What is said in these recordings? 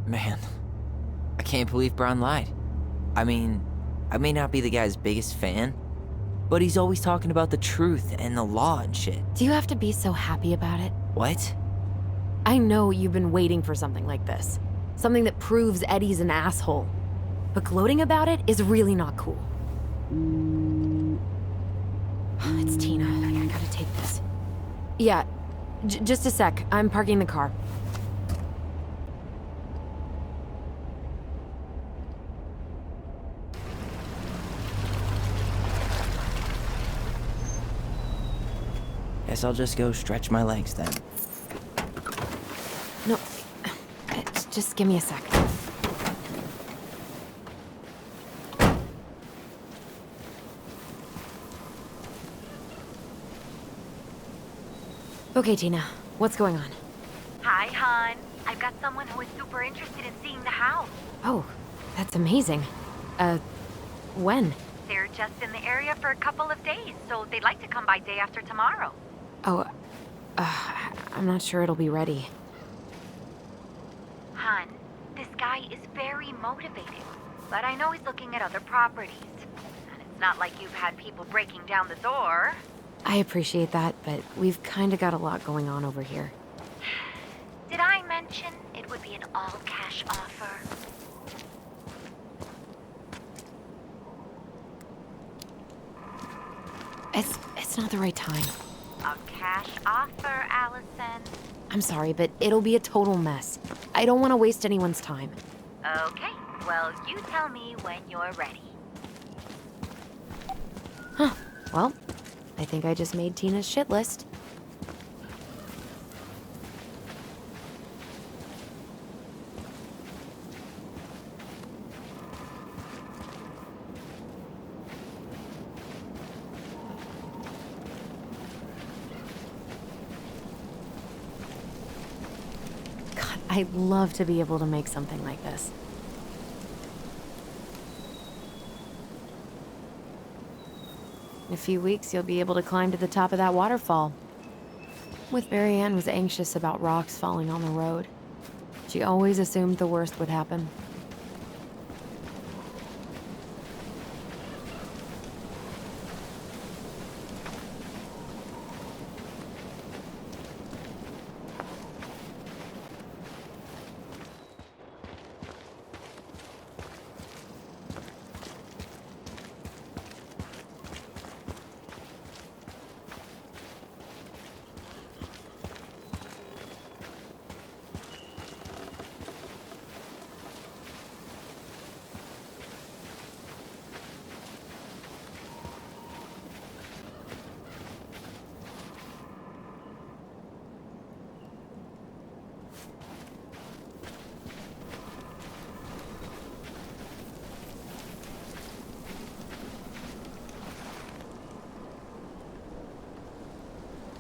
Man, I can't believe Braun lied. I mean, I may not be the guy's biggest fan, but he's always talking about the truth and the law and shit. Do you have to be so happy about it? What? I know you've been waiting for something like this. Something that proves Eddie's an asshole. But gloating about it is really not cool. It's Tina. I gotta take this. Yeah, just a sec. I'm parking the car. Guess I'll just go stretch my legs then. No, just give me a sec. Okay, Tina, what's going on? Hi, hon. I've got someone who is super interested in seeing the house. Oh, that's amazing. When? They're just in the area for a couple of days, so they'd like to come by day after tomorrow. Oh, I'm not sure it'll be ready. Hon, this guy is very motivated, but I know he's looking at other properties. And it's not like you've had people breaking down the door. I appreciate that, but we've kinda got a lot going on over here. Did I mention it would be an all-cash offer? It's not the right time. A cash offer, Alyson. I'm sorry, but it'll be a total mess. I don't want to waste anyone's time. Okay, well, you tell me when you're ready. Huh. Well, I think I just made Tina's shit list. God, I'd love to be able to make something like this. In a few weeks, you'll be able to climb to the top of that waterfall. With Marianne was anxious about rocks falling on the road. She always assumed the worst would happen.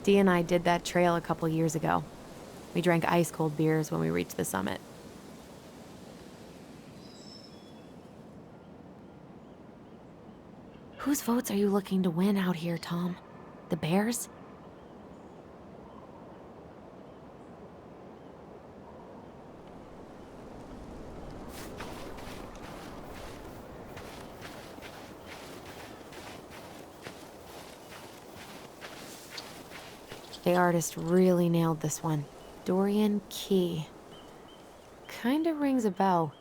Dee and I did that trail a couple years ago. We drank ice-cold beers when we reached the summit. Whose votes are you looking to win out here, Tom? The Bears? The artist really nailed this one. Dorian Key. Kinda rings a bell.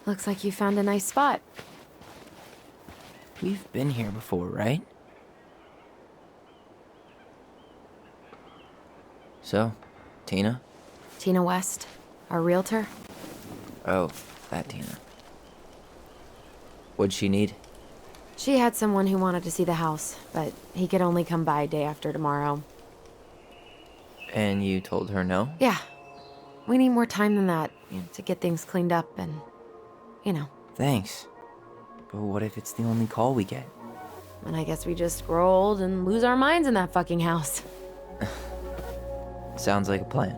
Looks like you found a nice spot. We've been here before, right? So, Tina? Tina West, our realtor. Oh, that Tina. What'd she need? She had someone who wanted to see the house, but he could only come by day after tomorrow. And you told her no? Yeah. We need more time than that, to get things cleaned up and, Thanks. But what if it's the only call we get? And I guess we just grow old and lose our minds in that fucking house. Sounds like a plan.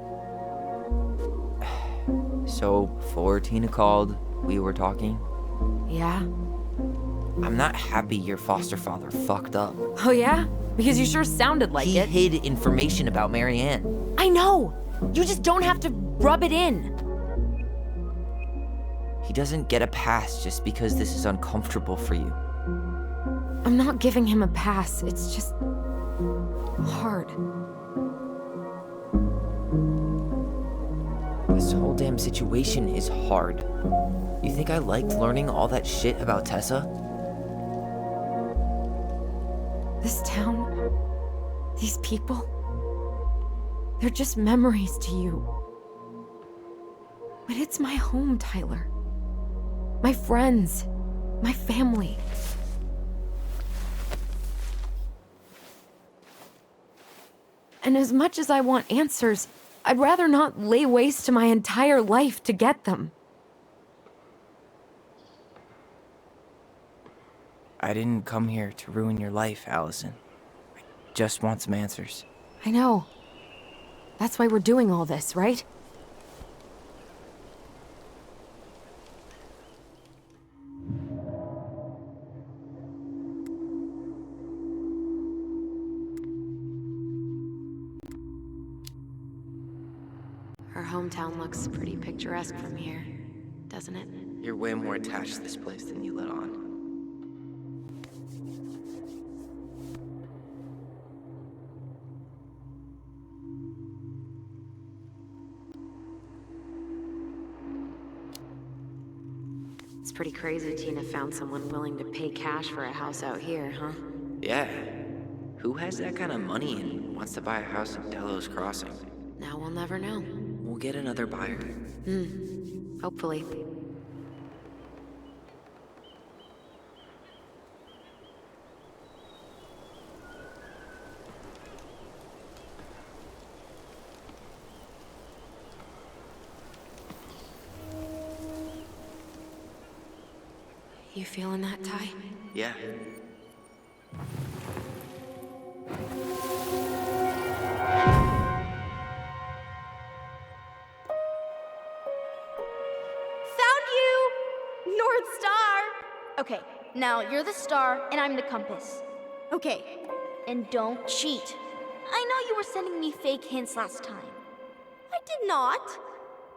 So, before Tina called, we were talking. Yeah? I'm not happy your foster father fucked up. Oh yeah? Because you sure sounded like He it. hid information about Marianne. I know! You just don't have to rub it in. He doesn't get a pass just because this is uncomfortable for you. I'm not giving him a pass. It's just hard. This whole damn situation is hard. You think I liked learning all that shit about Tessa? This town, these people, they're just memories to you. But it's my home, Tyler. My friends, my family. And as much as I want answers, I'd rather not lay waste to my entire life to get them. I didn't come here to ruin your life, Alyson. I just want some answers. I know. That's why we're doing all this, right? Our hometown looks pretty picturesque from here, doesn't it? You're way more attached to this place than you let on. It's pretty crazy Tina found someone willing to pay cash for a house out here, huh? Yeah. Who has that kind of money and wants to buy a house in Delos Crossing? Now we'll never know. We'll get another buyer. Hopefully. You feeling that, Ty? Yeah. North Star! Okay, now you're the star and I'm the compass. Okay, and don't cheat. I know you were sending me fake hints last time. I did not.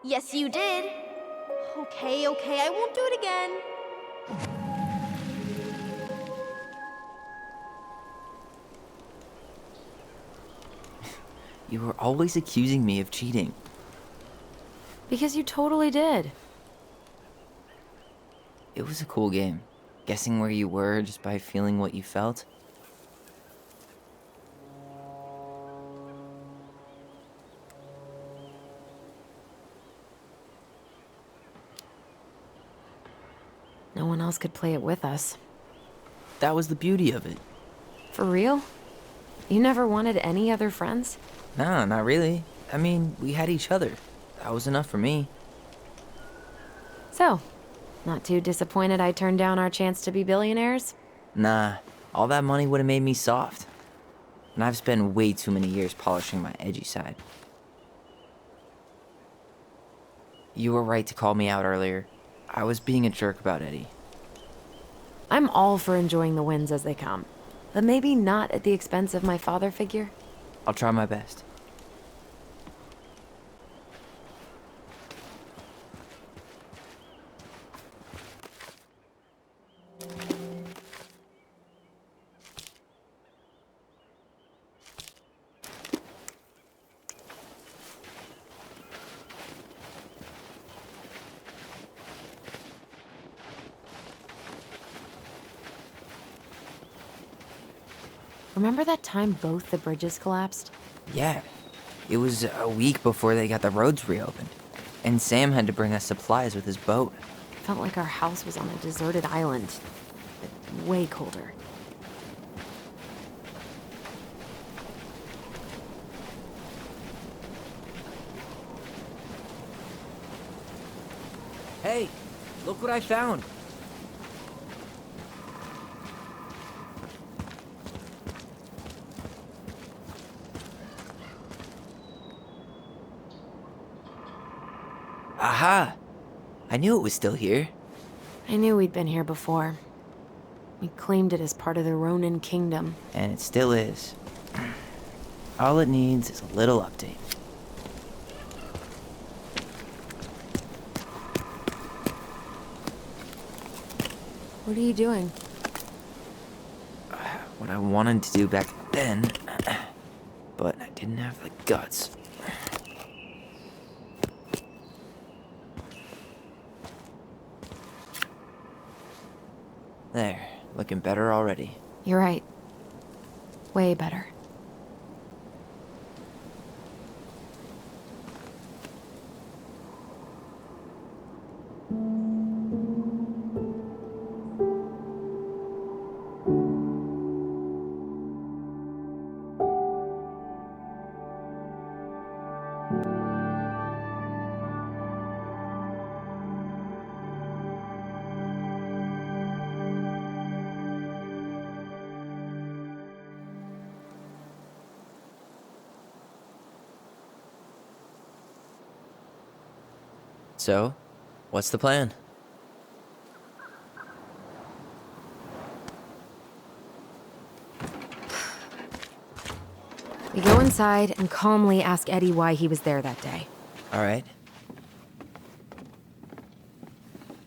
Yes, you did. Okay, I won't do it again. You were always accusing me of cheating. Because you totally did. It was a cool game. Guessing where you were just by feeling what you felt. No one else could play it with us. That was the beauty of it. For real? You never wanted any other friends? Nah, not really. I mean, we had each other. That was enough for me. So, not too disappointed I turned down our chance to be billionaires? Nah, all that money would have made me soft. And I've spent way too many years polishing my edgy side. You were right to call me out earlier. I was being a jerk about Eddie. I'm all for enjoying the wins as they come, but maybe not at the expense of my father figure. I'll try my best. Remember that time both the bridges collapsed? Yeah, it was a week before they got the roads reopened. And Sam had to bring us supplies with his boat. Felt like our house was on a deserted island. But way colder. Hey, look what I found. Aha! I knew it was still here. I knew we'd been here before. We claimed it as part of the Ronan kingdom. And it still is. All it needs is a little update. What are you doing? What I wanted to do back then, but I didn't have the guts. There, looking better already. You're right. Way better. So, what's the plan? We go inside and calmly ask Eddie why he was there that day. All right.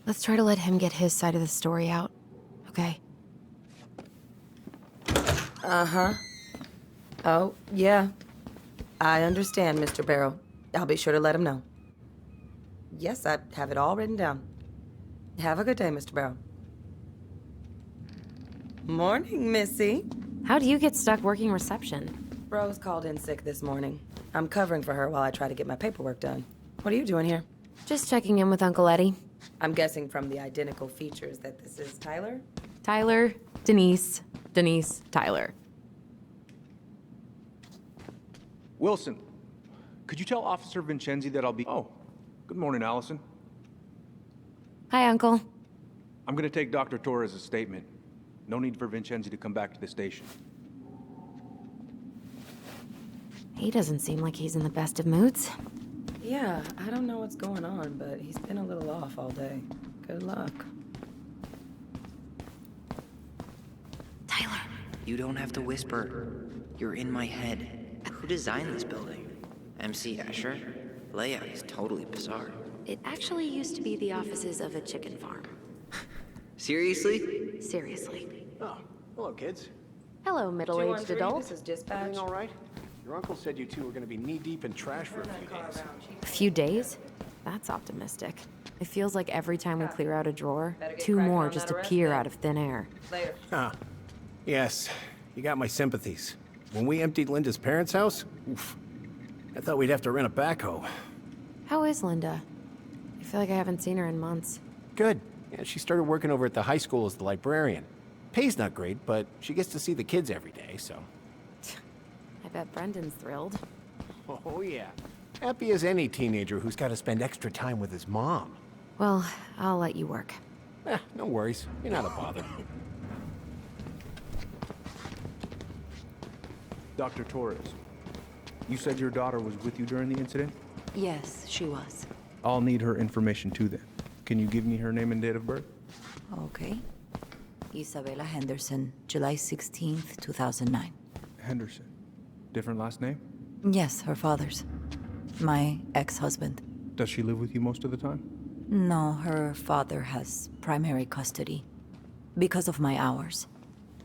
Let's try to let him get his side of the story out, okay? Uh-huh. Oh, yeah. I understand, Mr. Barrow. I'll be sure to let him know. Yes, I have it all written down. Have a good day, Mr. Barrow. Morning, Missy. How do you get stuck working reception? Rose called in sick this morning. I'm covering for her while I try to get my paperwork done. What are you doing here? Just checking in with Uncle Eddie. I'm guessing from the identical features that this is Tyler? Tyler, Denise, Denise, Tyler. Wilson, could you tell Officer Vincenzi that I'll be... Oh, good morning, Allison. Hi, Uncle. I'm gonna take Dr. Torres' statement. No need for Vincenzi to come back to the station. He doesn't seem like he's in the best of moods. Yeah, I don't know what's going on, but he's been a little off all day. Good luck. Tyler. You don't have to whisper. You're in my head. Who designed this building? MC Escher? Layout is totally bizarre. It actually used to be the offices of a chicken farm. Seriously? Seriously. Oh, hello, kids. Hello, middle-aged 213, adult. This is dispatch. Everything all right? Your uncle said you two were going to be knee-deep in trash for a few days. A few days? That's optimistic. It feels like every time we clear out a drawer, Better get 2 cracking more on just that arrest appear then. out of thin air. Later. Huh. Yes, you got my sympathies. When we emptied Linda's parents' house, oof, I thought we'd have to rent a backhoe. How is Linda? I feel like I haven't seen her in months. Good. Yeah, she started working over at the high school as the librarian. Pay's not great, but she gets to see the kids every day, so... I bet Brendan's thrilled. Oh, yeah. Happy as any teenager who's got to spend extra time with his mom. Well, I'll let you work. No worries. You're not a bother. Dr. Torres, you said your daughter was with you during the incident? Yes, she was. I'll need her information too then. Can you give me her name and date of birth? Okay. Isabella Henderson, July 16th, 2009. Henderson. Different last name? Yes, her father's. My ex-husband. Does she live with you most of the time? No, her father has primary custody. Because of my hours.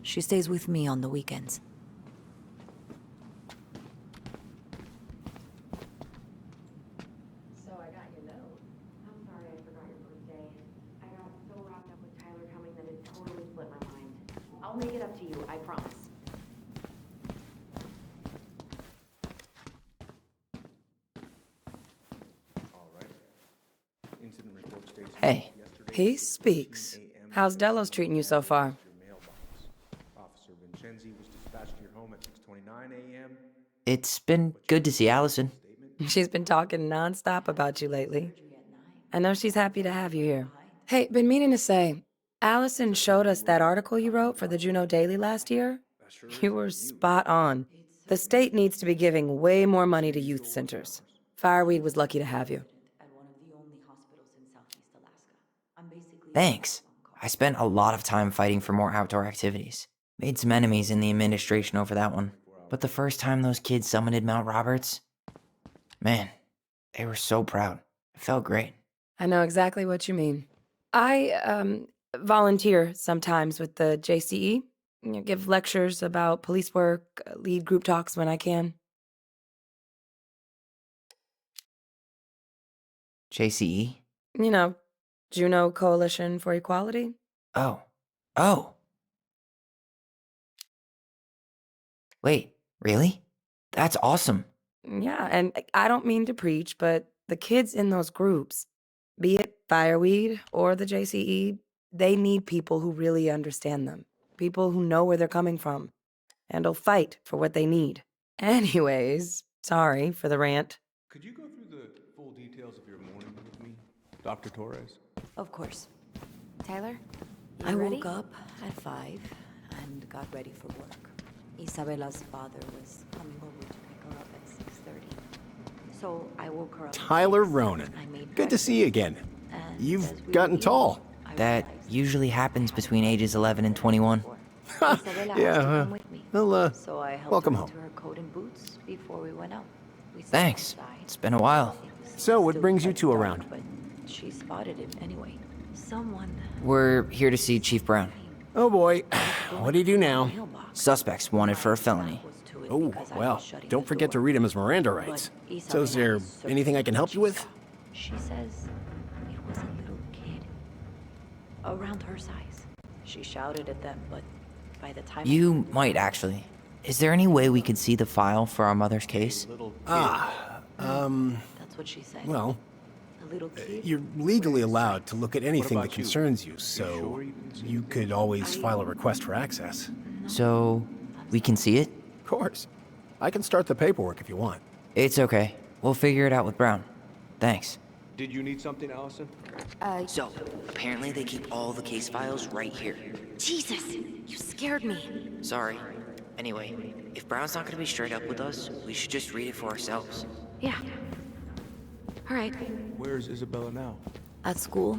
She stays with me on the weekends. So I got your note. I'm sorry I forgot your birthday. I got so wrapped up with Tyler coming that it totally split my mind. I'll make it up to you, I promise. All right. Incident report states Hey. He speaks. How's Delos treating you so far? a.m. It's been good to see Alyson. She's been talking nonstop about you lately. I know she's happy to have you here. Hey, been meaning to say, Alyson showed us that article you wrote for the Juneau Daily last year. You were spot on. The state needs to be giving way more money to youth centers. Fireweed was lucky to have you. Thanks. I spent a lot of time fighting for more outdoor activities. Made some enemies in the administration over that one. But the first time those kids summited Mount Roberts, man, they were so proud. It felt great. I know exactly what you mean. I volunteer sometimes with the JCE. Give lectures about police work, lead group talks when I can. JCE? You know, Juneau Coalition for Equality. Oh. Oh. Wait, really? That's awesome. Yeah, and I don't mean to preach, but the kids in those groups, be it Fireweed or the JCE, they need people who really understand them. People who know where they're coming from and will fight for what they need. Anyways, sorry for the rant. Could you go through the full details of your morning with me, Dr. Torres? Of course. Tyler, you I ready? woke up at 5 and got ready for work. Isabella's father was coming over to pick her up at 6:30. So I woke her up. at Tyler 6, Ronan. I made Good to see you again. breakfast, and as You've we gotten were tall. eating, I That realized usually happens between ages 11 and 21. Isabella asked Yeah, to come with me. well, So I helped welcome her home. into her coat and boots before we went out. We sat Thanks. outside. It's been a while. It was So, what still brings you quite two dark, around? But she spotted it anyway. Someone We're here to see Chief Brown. Oh boy, what do you do now? mailbox. Suspects wanted for a felony. Oh, well, don't forget to read him his Miranda rights. So is there anything I can help you with? She says it was a little kid around her size. She shouted at them, but by the time You might actually. Is there any way we could see the file for our mother's case? that's what she said. Well, a little kid. you're legally allowed to look at anything that about you? concerns you, so sure you can see you could always file a request for access. So, we can see it? Of course. I can start the paperwork if you want. It's okay. We'll figure it out with Brown. Thanks. Did you need something, Allison? So, apparently they keep all the case files right here. Jesus, you scared me. Sorry. Anyway, if Brown's not gonna be straight up with us, we should just read it for ourselves. Yeah. All right. Where's Isabella now? At school,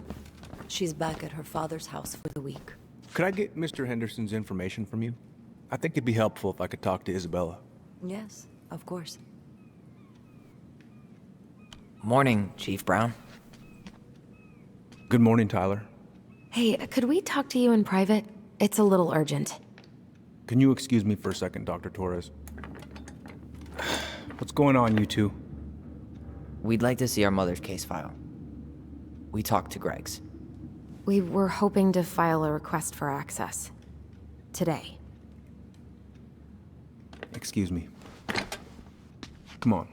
she's back at her father's house for the week. Could I get Mr. Henderson's information from you? I think it'd be helpful if I could talk to Isabella. Yes, of course. Morning, Chief Brown. Good morning, Tyler. Hey, could we talk to you in private? It's a little urgent. Can you excuse me for a second, Dr. Torres? What's going on, you two? We'd like to see our mother's case file. We talked to Greg's. We were hoping to file a request for access. Today. Excuse me. Come on.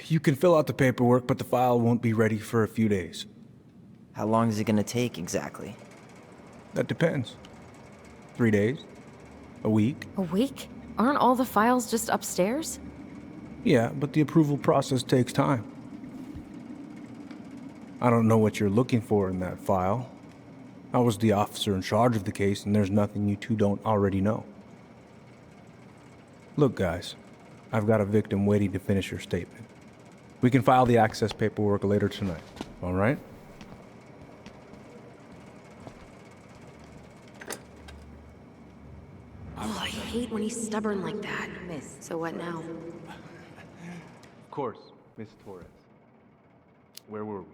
You can fill out the paperwork, but the file won't be ready for a few days. How long is it gonna take exactly? That depends. 3 days? A week? A week? Aren't all the files just upstairs? Yeah, but the approval process takes time. I don't know what you're looking for in that file. I was the officer in charge of the case, and there's nothing you two don't already know. Look, guys, I've got a victim waiting to finish her statement. We can file the access paperwork later tonight, all right? Oh, I hate when he's stubborn like that. Miss. So what now? Of course, Miss Torres. Where were we?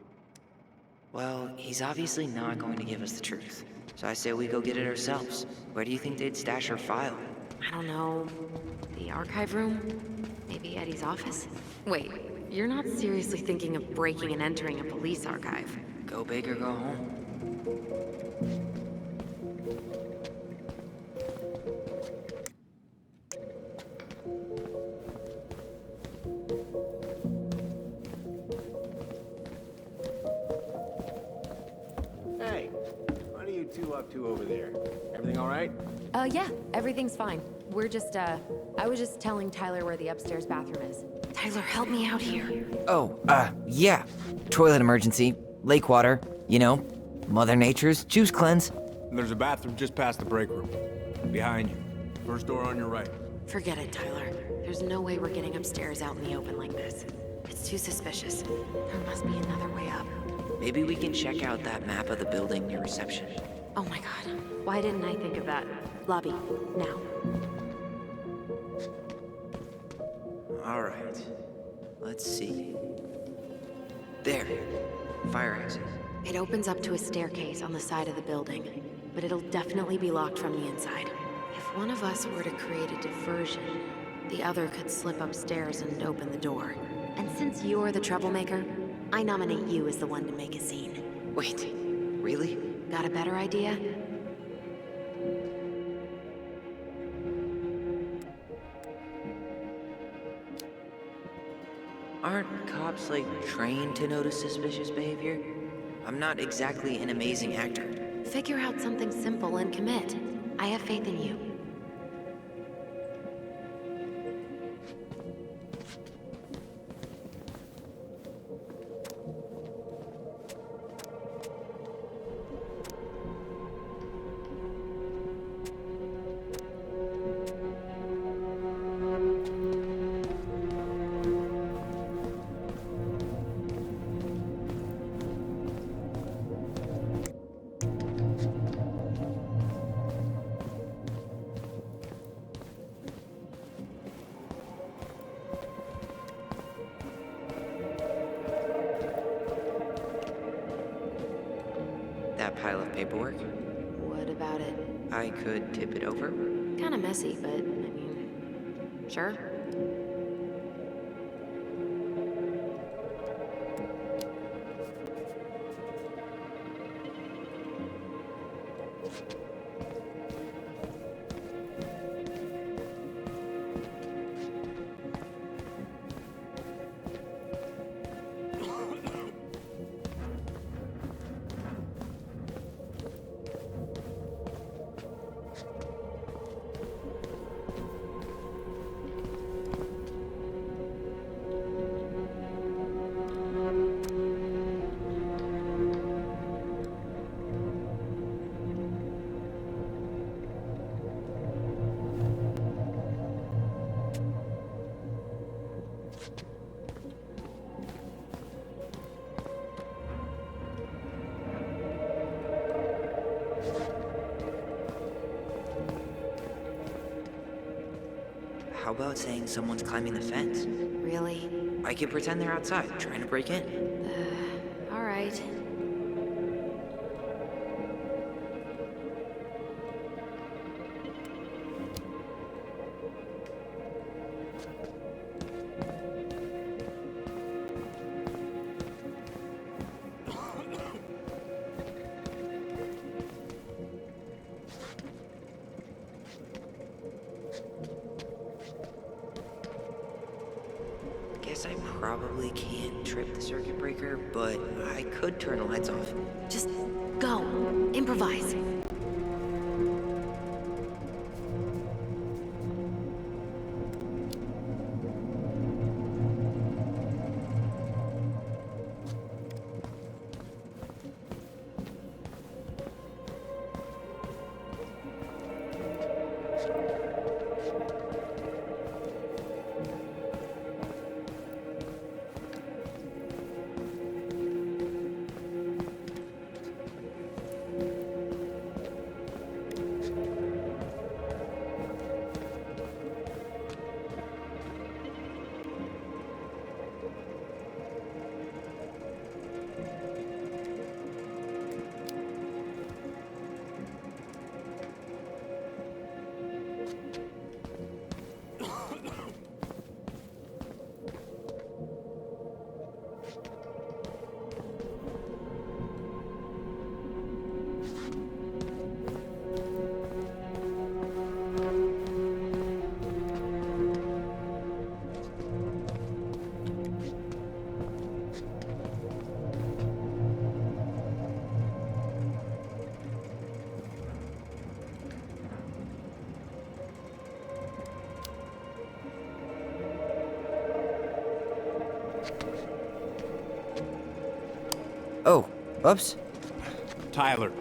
Well, he's obviously not going to give us the truth. So I say we go get it ourselves. Where do you think they'd stash our file? I don't know. The archive room? Maybe Eddie's office? Wait, you're not seriously thinking of breaking and entering a police archive? Go big or go home. Hey, what are you two up up to over there? Everything all right? Yeah, everything's fine. I was just telling Tyler where the upstairs bathroom is. Tyler, help me out here. Oh, yeah. Toilet emergency, lake water, you know, Mother Nature's juice cleanse. And there's a bathroom just past the break room. Behind you. First door on your right. Forget it, Tyler. There's no way we're getting upstairs out in the open like this. It's too suspicious. There must be another way up. Maybe we can check out that map of the building near reception. Oh my god. Why didn't I think of that? Lobby, now. All right. Let's see. There. Fire exit. It opens up to a staircase on the side of the building, but it'll definitely be locked from the inside. If one of us were to create a diversion, the other could slip upstairs and open the door. And since you're the troublemaker, I nominate you as the one to make a scene. Wait, really? Got a better idea? Aren't cops, like, trained to notice suspicious behavior? I'm not exactly an amazing actor. Figure out something simple and commit. I have faith in you. That pile of paperwork? What about it? I could tip it over. Kinda messy, but I mean, sure. How about saying someone's climbing the fence? Really? I could pretend they're outside, trying to break in. All right. Guess I probably can't trip the circuit breaker, but I could turn the lights off. Just go. Improvise. Oh, oops. Tyler.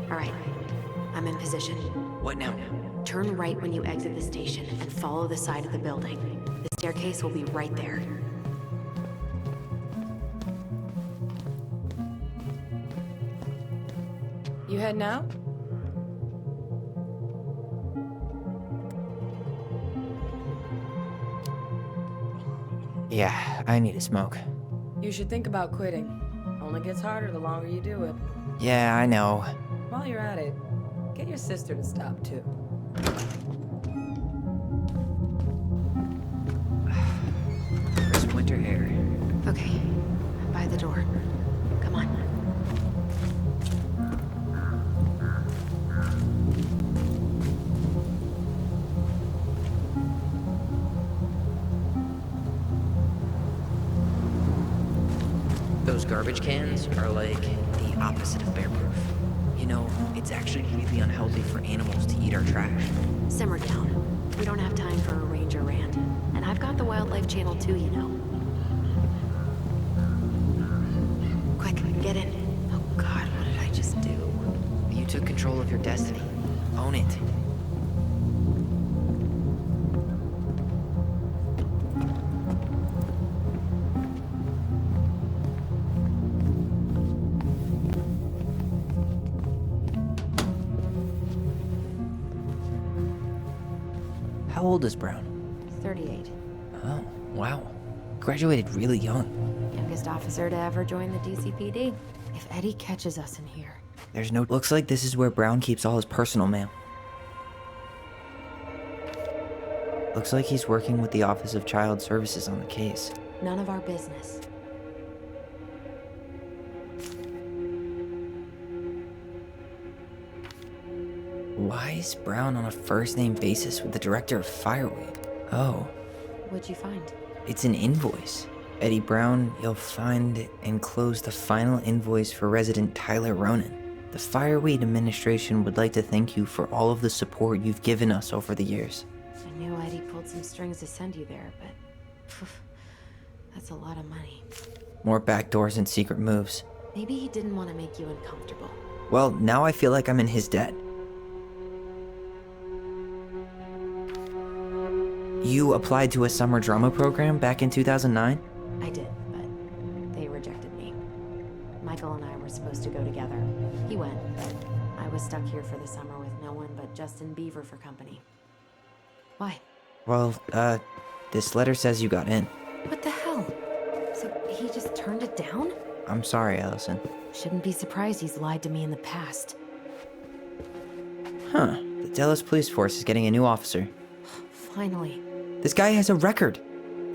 All right, I'm in position. What now? Turn right when you exit the station and follow the side of the building. The staircase will be right there. You heading out? Yeah, I need a smoke. You should think about quitting. Only gets harder the longer you do it. Yeah, I know. While you're at it, get your sister to stop too. Crisp winter air. Okay, by the door. Come on. Those garbage cans are like the opposite of bear-proof. You know, it's actually really unhealthy for animals to eat our trash. Simmer down. We don't have time for a ranger rant. And I've got the Wildlife Channel too, you know. Quick, get in. Oh God, what did I just do? You took control of your destiny. Own it. How old is Brown? 38. Oh, wow. Graduated really young. Youngest officer to ever join the DCPD. If Eddie catches us in here. There's no... Looks like this is where Brown keeps all his personal mail. Looks like he's working with the Office of Child Services on the case. None of our business. Why is Brown on a first-name basis with the director of Fireweed? Oh, What'd you find? it's an invoice. Eddie Brown, you'll find enclosed the final invoice for resident Tyler Ronan. The Fireweed administration would like to thank you for all of the support you've given us over the years. I knew Eddie pulled some strings to send you there, but... that's a lot of money. More backdoors and secret moves. Maybe he didn't want to make you uncomfortable. Well, now I feel like I'm in his debt. You applied to a summer drama program back in 2009? I did, but they rejected me. Michael and I were supposed to go together. He went, but I was stuck here for the summer with no one but Justin Beaver for company. Why? Well, this letter says you got in. What the hell? So he just turned it down? I'm sorry, Alyson. Shouldn't be surprised he's lied to me in the past. Huh. The Dallas Police Force is getting a new officer. Finally. This guy has a record,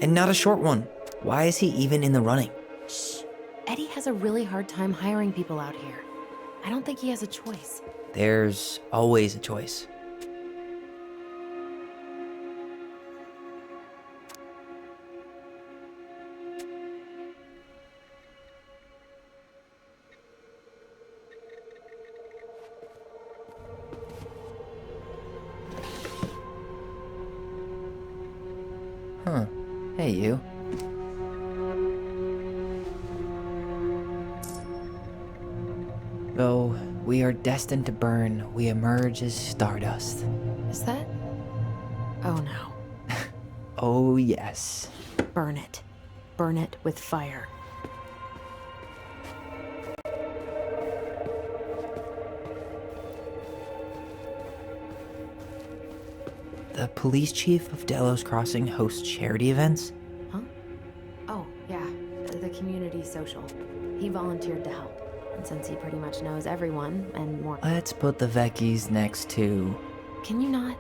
and not a short one. Why is he even in the running? Shh. Eddie has a really hard time hiring people out here. I don't think he has a choice. There's always a choice. Huh. Hey, you. Though we are destined to burn, we emerge as stardust. Is that? Oh no. Oh, yes. Burn it. Burn it with fire. The police chief of Delos Crossing hosts charity events? Huh? Oh, yeah. The community social. He volunteered to help. And since he pretty much knows everyone, and more... Let's put the Vecchies next to... Can you not?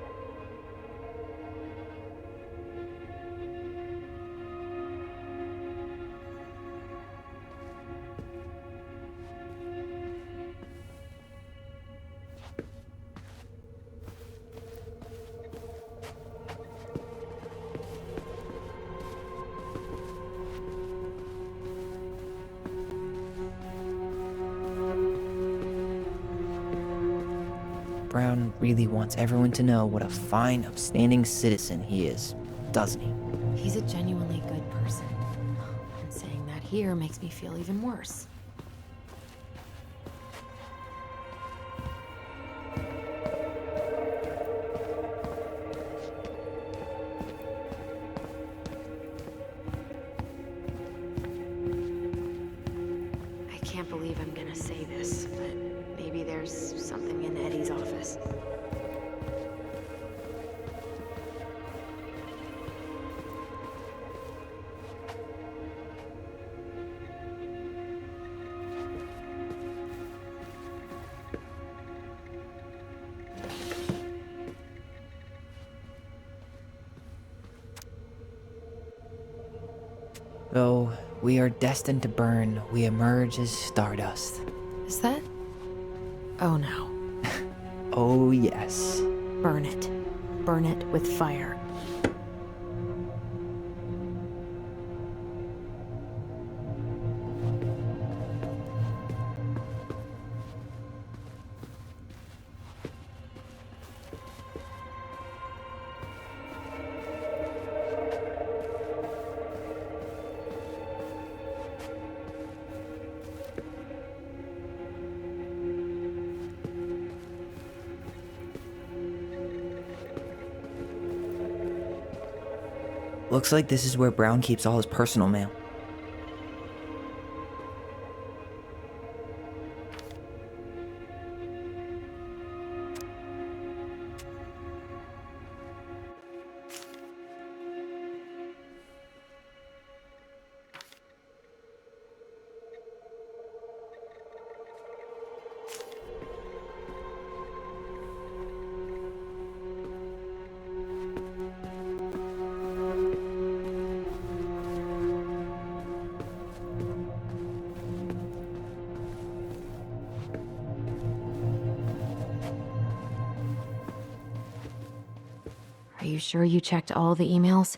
Brown really wants everyone to know what a fine, upstanding citizen he is, doesn't he? He's a genuinely good person. And saying that here makes me feel even worse. I can't believe I'm gonna say this, but maybe there's something in Eddie's office. Though we are destined to burn, we emerge as stardust. Is that? Oh no. Oh, yes. Burn it. Burn it with fire. Looks like this is where Brown keeps all his personal mail. Are you sure you checked all the emails?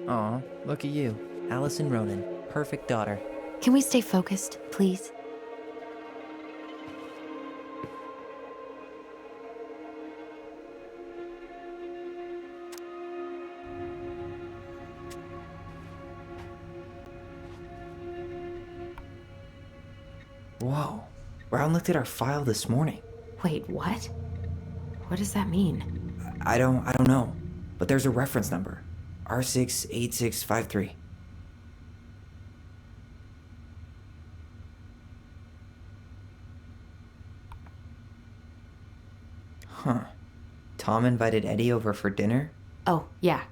Aw, look at you. Alyson Ronan, perfect daughter. Can we stay focused, please? Whoa, Brown looked at our file this morning. Wait, what? What does that mean? I don't know, but there's a reference number. R68653. Huh. Tom invited Eddie over for dinner? Oh, yeah.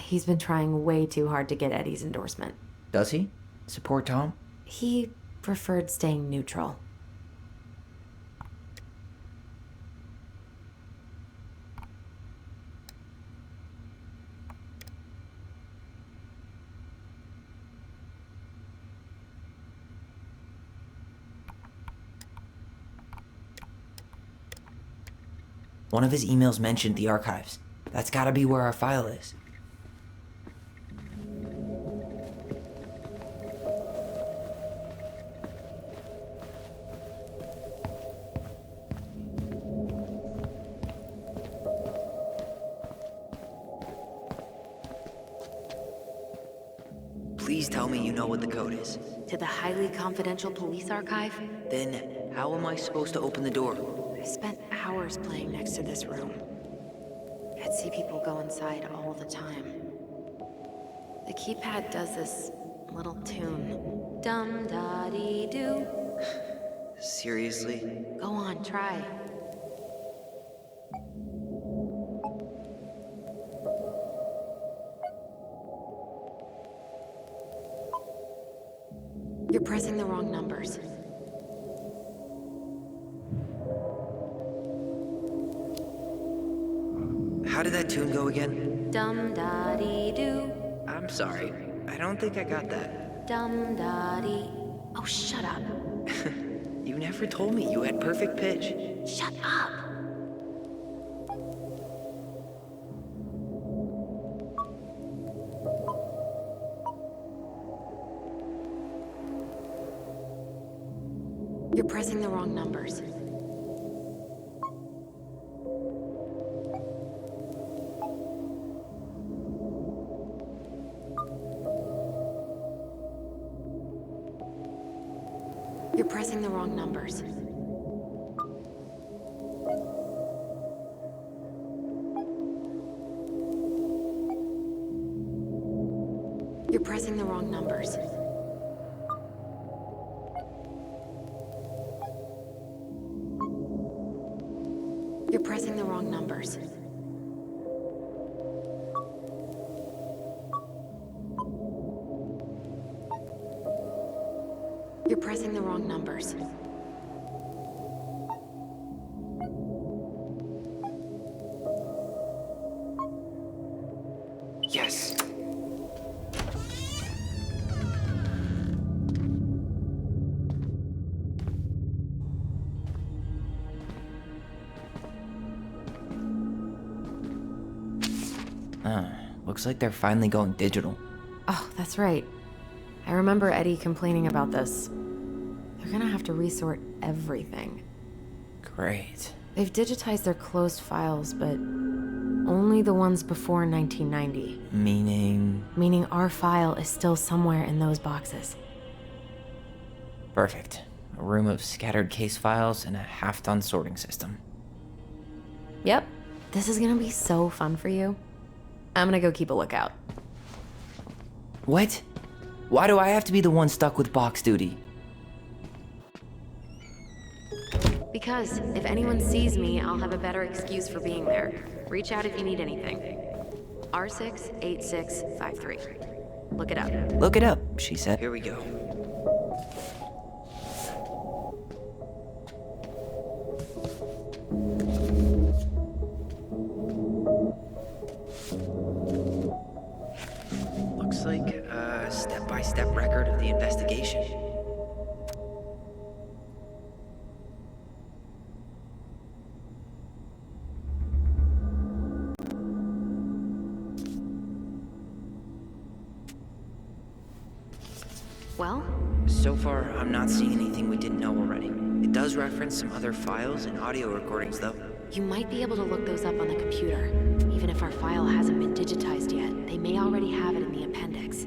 He's been trying way too hard to get Eddie's endorsement. Does he? Support Tom? He preferred staying neutral. One of his emails mentioned the archives. That's gotta be where our file is. Please tell me you know what the code is. To the highly confidential police archive? Then, how am I supposed to open the door? I spent hours playing next to this room. I'd see people go inside all the time. The keypad does this little tune. Dum-da-dee-doo. Seriously? Go on, try. You're pressing the wrong numbers. How did that tune go again? Dum-da-dee-doo. I'm sorry. I don't think I got that. Dum-da-dee. Oh, shut up. You never told me you had perfect pitch. Shut up. You're pressing the wrong numbers. You're pressing the wrong numbers. You're pressing the wrong numbers. You're pressing the wrong numbers. You're pressing the wrong numbers. Yes. Looks like they're finally going digital. Oh, that's right. I remember Eddie complaining about this. They're gonna have to resort everything. Great. They've digitized their closed files, but only the ones before 1990. Meaning our file is still somewhere in those boxes. Perfect. A room of scattered case files and a half-done sorting system. Yep. This is gonna be so fun for you. I'm gonna go keep a lookout. What? Why do I have to be the one stuck with box duty? Because if anyone sees me, I'll have a better excuse for being there. Reach out if you need anything. R68653. Look it up. Look it up, she said. Here we go. Looks like a step-by-step record of the investigation. Well, So far, I'm not seeing anything we didn't know already. It does reference some other files and audio recordings, though. you might be able to look those up on the computer. Even if our file hasn't been digitized yet, they may already have it in the appendix.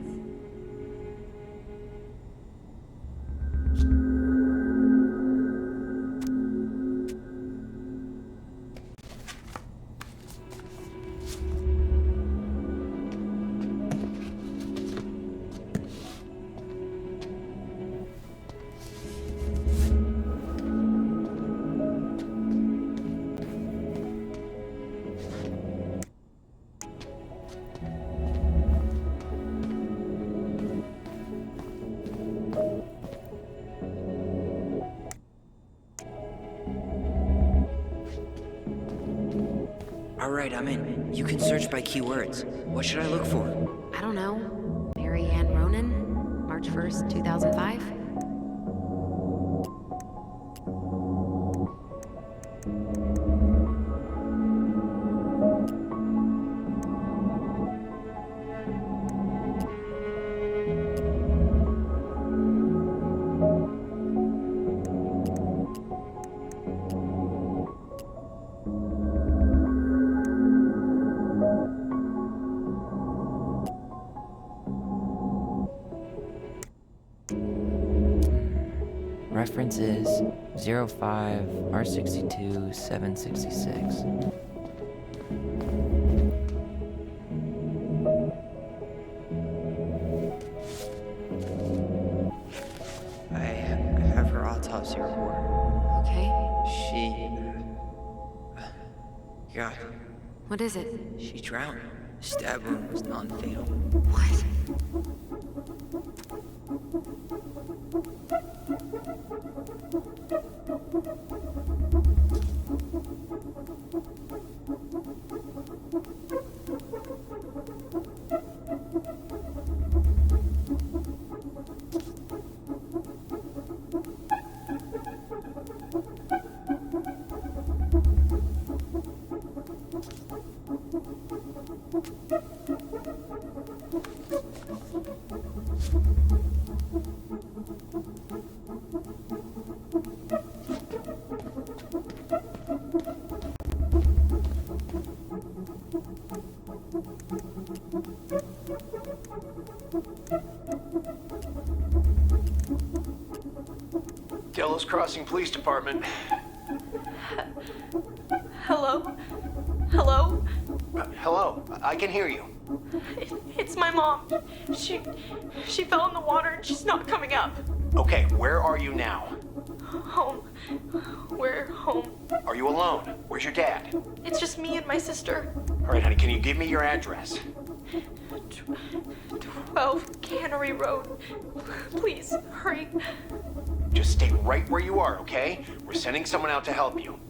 Alright, I'm in. You can search by keywords. What should I look for? I don't know. Mary Ann Ronan? March 1st, 2005? Reference is 05 R62 766. I have her autopsy report. Okay. She... God, What is it? she drowned. Stab wound was non-fatal. What? Delos Crossing Police Department. Hello? Hello? Hello, I can hear you. It's my mom. She fell in the water and she's not coming up. Okay, where are you now? Home. We're home. Are you alone? Where's your dad? It's just me and my sister. All right, honey, can you give me your address? 12 Cannery Road. Please, hurry. Just stay right where you are, okay? We're sending someone out to help you.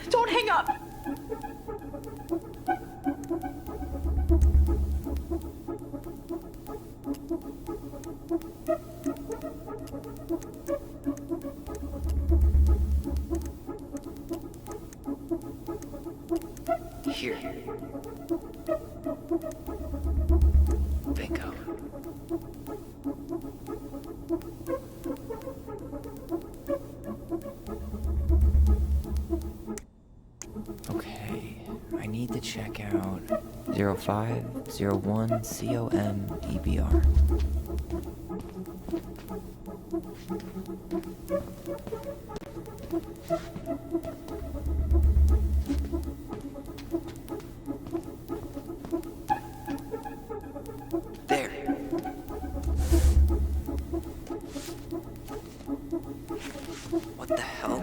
Don't hang up. Here. Bingo. Okay, I need to check out 0501 COM EBR. There. What the hell?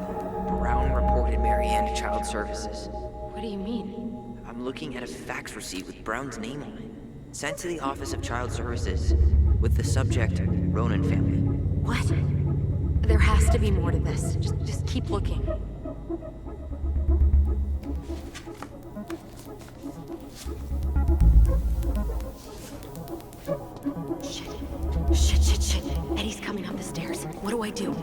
Brown reported Marianne to Child Services. What do you mean? I'm looking at a fax receipt with Brown's name on it. Sent to the Office of Child Services with the subject, Ronan family. What? There has to be more to this. Just keep looking. Shit. Eddie's coming up the stairs. What do I do?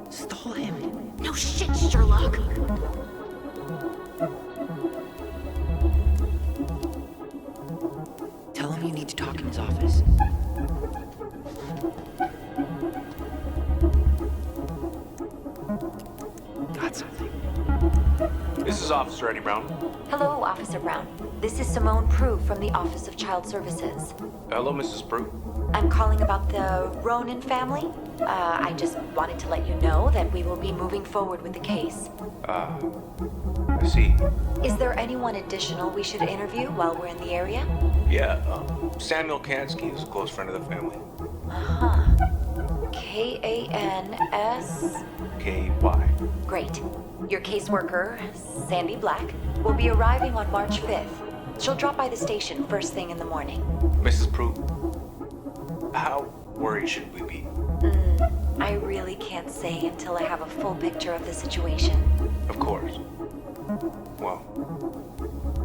Stall him. No shit, Sherlock. Tell him you need to talk in his office. Got something. This is Officer Eddie Brown. Hello, Officer Brown. This is Simone Prue from the Office of Child Services. Hello, Mrs. Prue. I'm calling about the Ronan family. I just wanted to let you know that we will be moving forward with the case. I see. Is there anyone additional we should interview while we're in the area? Yeah, Samuel Kansky is a close friend of the family. Uh-huh. K-A-N-S... K-Y. Great. Your caseworker, Sandy Black, will be arriving on March 5th. She'll drop by the station first thing in the morning. Mrs. Prue, how worried should we be? I really can't say until I have a full picture of the situation. Of course. Well,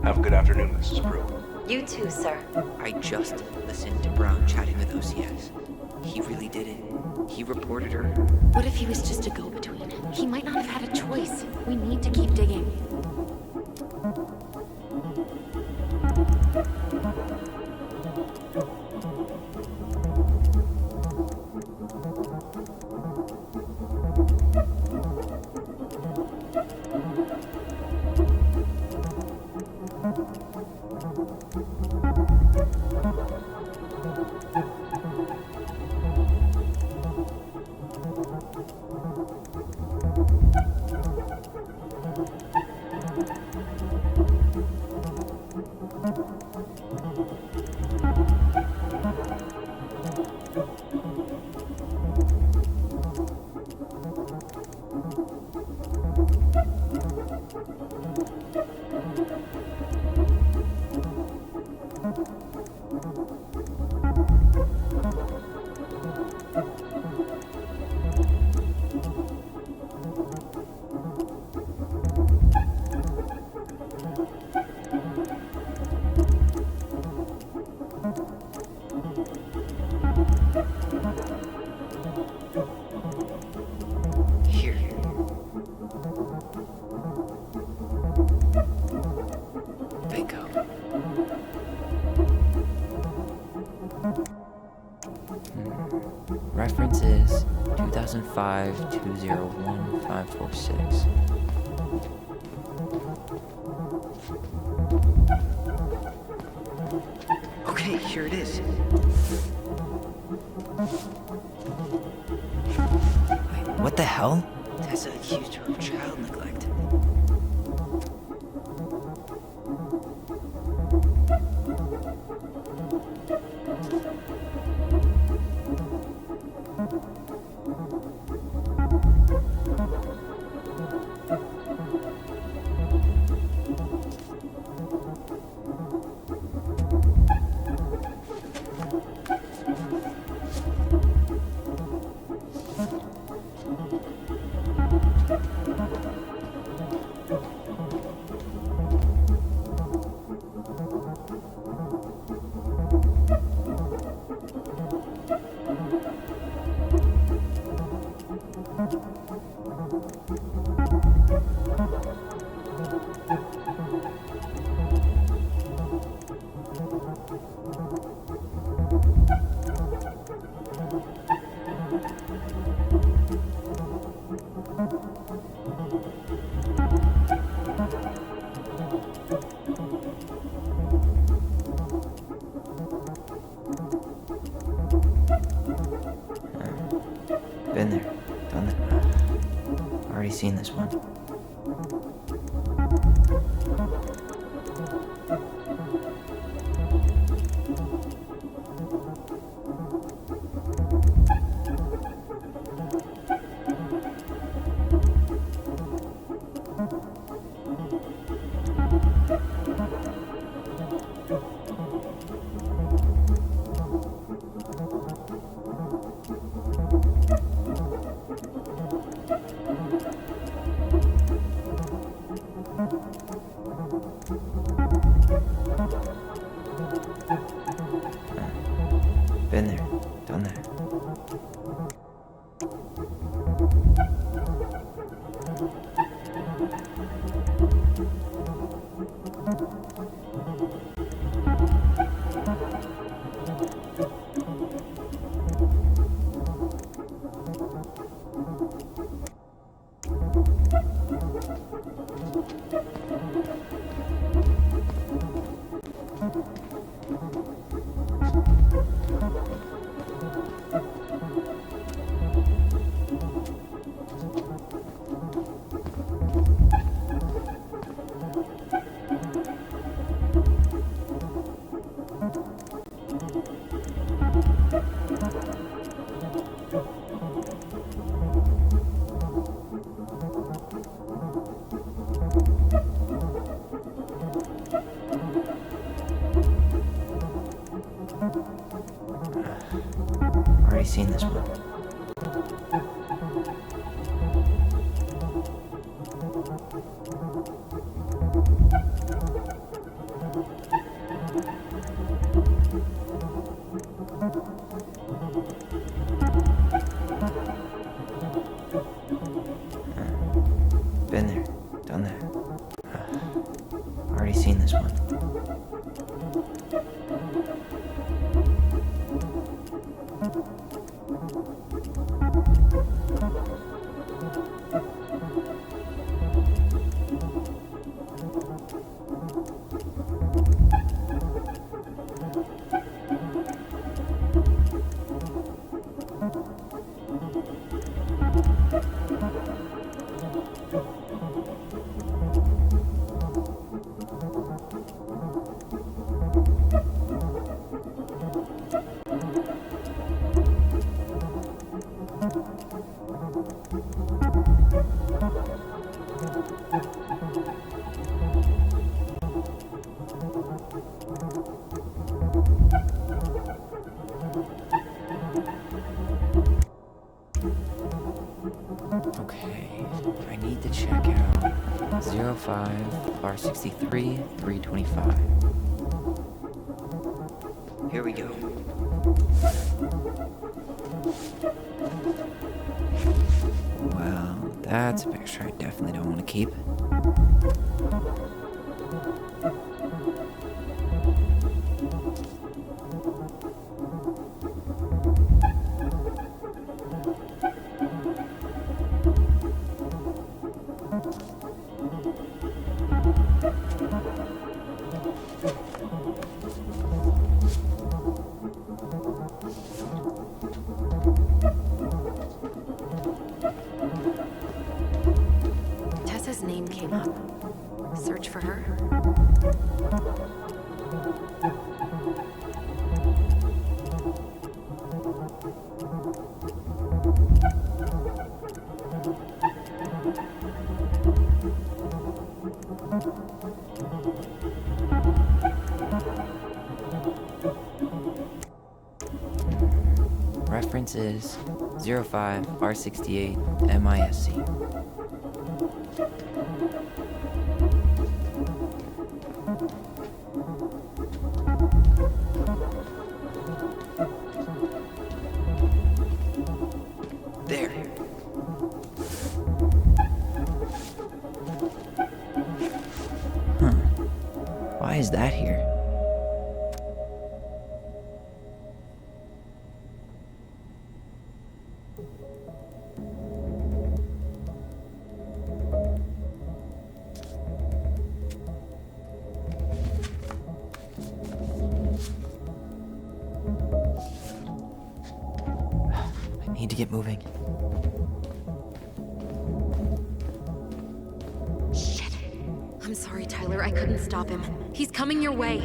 have a good afternoon, Mrs. Prue. You too, sir. I just listened to Brown chatting with OCS. He really did it. He reported her. What if he was just a go-between? He might not have had a choice. We need to keep digging. Reference is 2005-201-546. Okay, Here it is. Wait, what the hell? Tessa accused her of child neglect. Been there, done that. Already seen this one. Been there, done that. Already seen this one. Been there, done that. Already seen this one. Okay, I need to check out 05 R63 325. Here we go. Well, that's a picture I definitely don't want to keep. Reference is 05R68MISC. There. Huh. Why is that here? I need to get moving. Shit. I'm sorry, Tyler. I couldn't stop him. He's coming your way.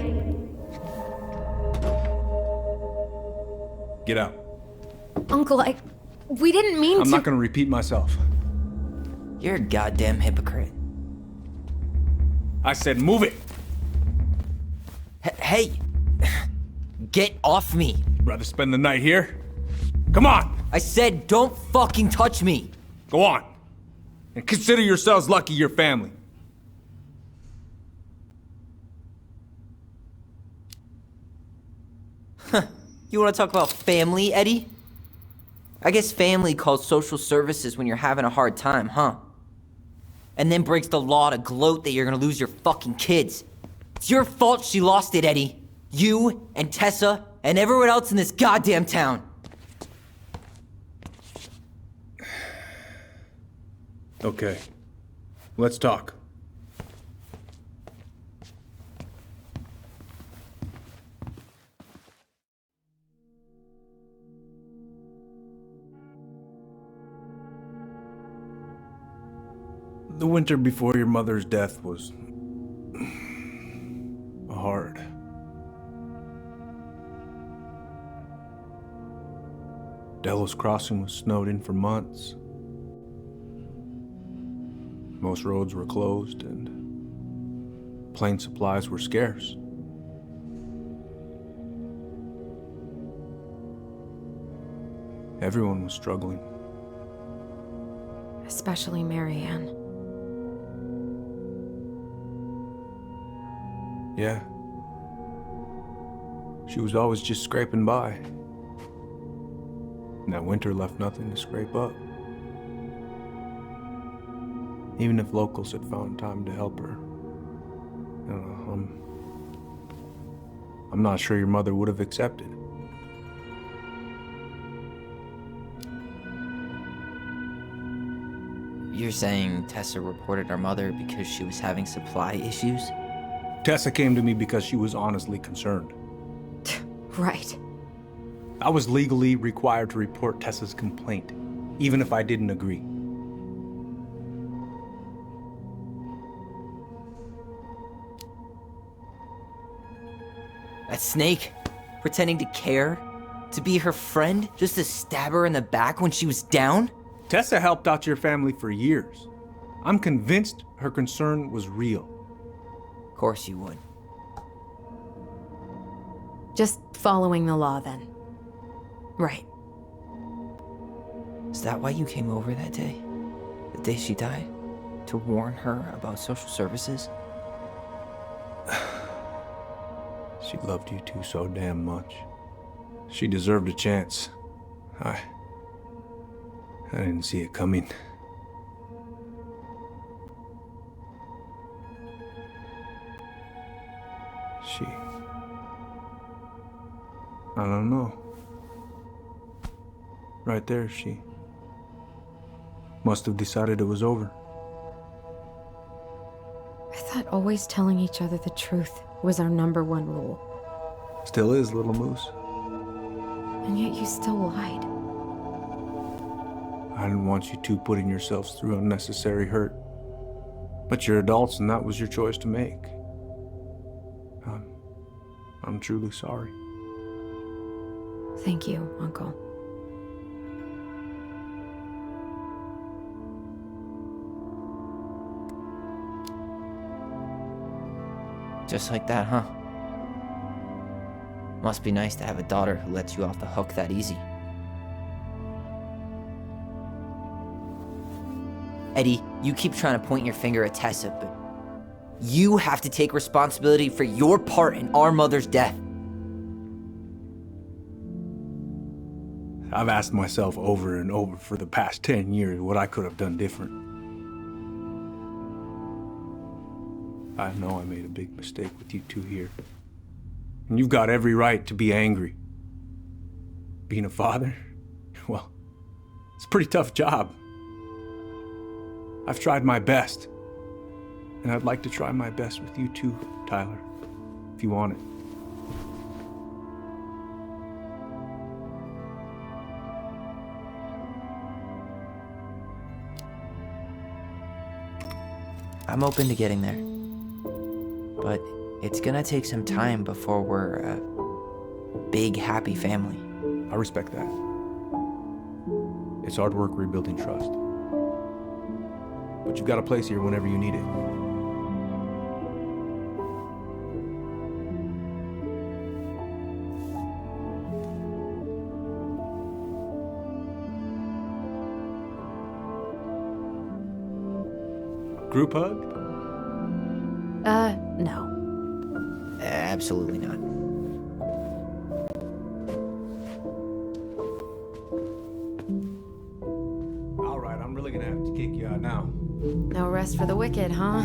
Get out. Uncle, we didn't mean to. I'm not gonna repeat myself. You're a goddamn hypocrite. I said move it! Hey! Get off me! Rather spend the night here? Come on! I said don't fucking touch me! Go on! And consider yourselves lucky you're family. You wanna talk about family, Eddie? I guess family calls social services when you're having a hard time, huh? And then breaks the law to gloat that you're gonna lose your fucking kids. It's your fault she lost it, Eddie. You and Tessa and everyone else in this goddamn town. Okay. Let's talk. The winter before your mother's death was hard. Delos Crossing was snowed in for months. Most roads were closed and plane supplies were scarce. Everyone was struggling. Especially Marianne. Yeah. She was always just scraping by. And that winter left nothing to scrape up. Even if locals had found time to help her. I don't know, I'm not sure your mother would have accepted. You're saying Tessa reported her mother because she was having supply issues? Tessa came to me because she was honestly concerned. Right. I was legally required to report Tessa's complaint, even if I didn't agree. That snake? Pretending to care? To be her friend? Just to stab her in the back when she was down? Tessa helped out your family for years. I'm convinced her concern was real. Of course you would. Just following the law, then. Right. Is that why you came over that day? The day she died? To warn her about social services? She loved you two so damn much. She deserved a chance. I didn't see it coming. I don't know. Right there, she must have decided it was over. I thought always telling each other the truth was our #1 rule. Still is, little moose. And yet you still lied. I didn't want you two putting yourselves through unnecessary hurt. But you're adults and that was your choice to make. I'm truly sorry. Thank you, Uncle. Just like that, huh? Must be nice to have a daughter who lets you off the hook that easy. Eddie, you keep trying to point your finger at Tessa, but you have to take responsibility for your part in our mother's death. I've asked myself over and over for the past 10 years what I could have done different. I know I made a big mistake with you two here. And you've got every right to be angry. Being a father, well, it's a pretty tough job. I've tried my best. And I'd like to try my best with you too, Tyler, if you want it. I'm open to getting there. But it's gonna take some time before we're a big, happy family. I respect that. It's hard work rebuilding trust. But you've got a place here whenever you need it. Group hug? No. Absolutely not. All right, I'm really gonna have to kick you out now. No rest for the wicked, huh?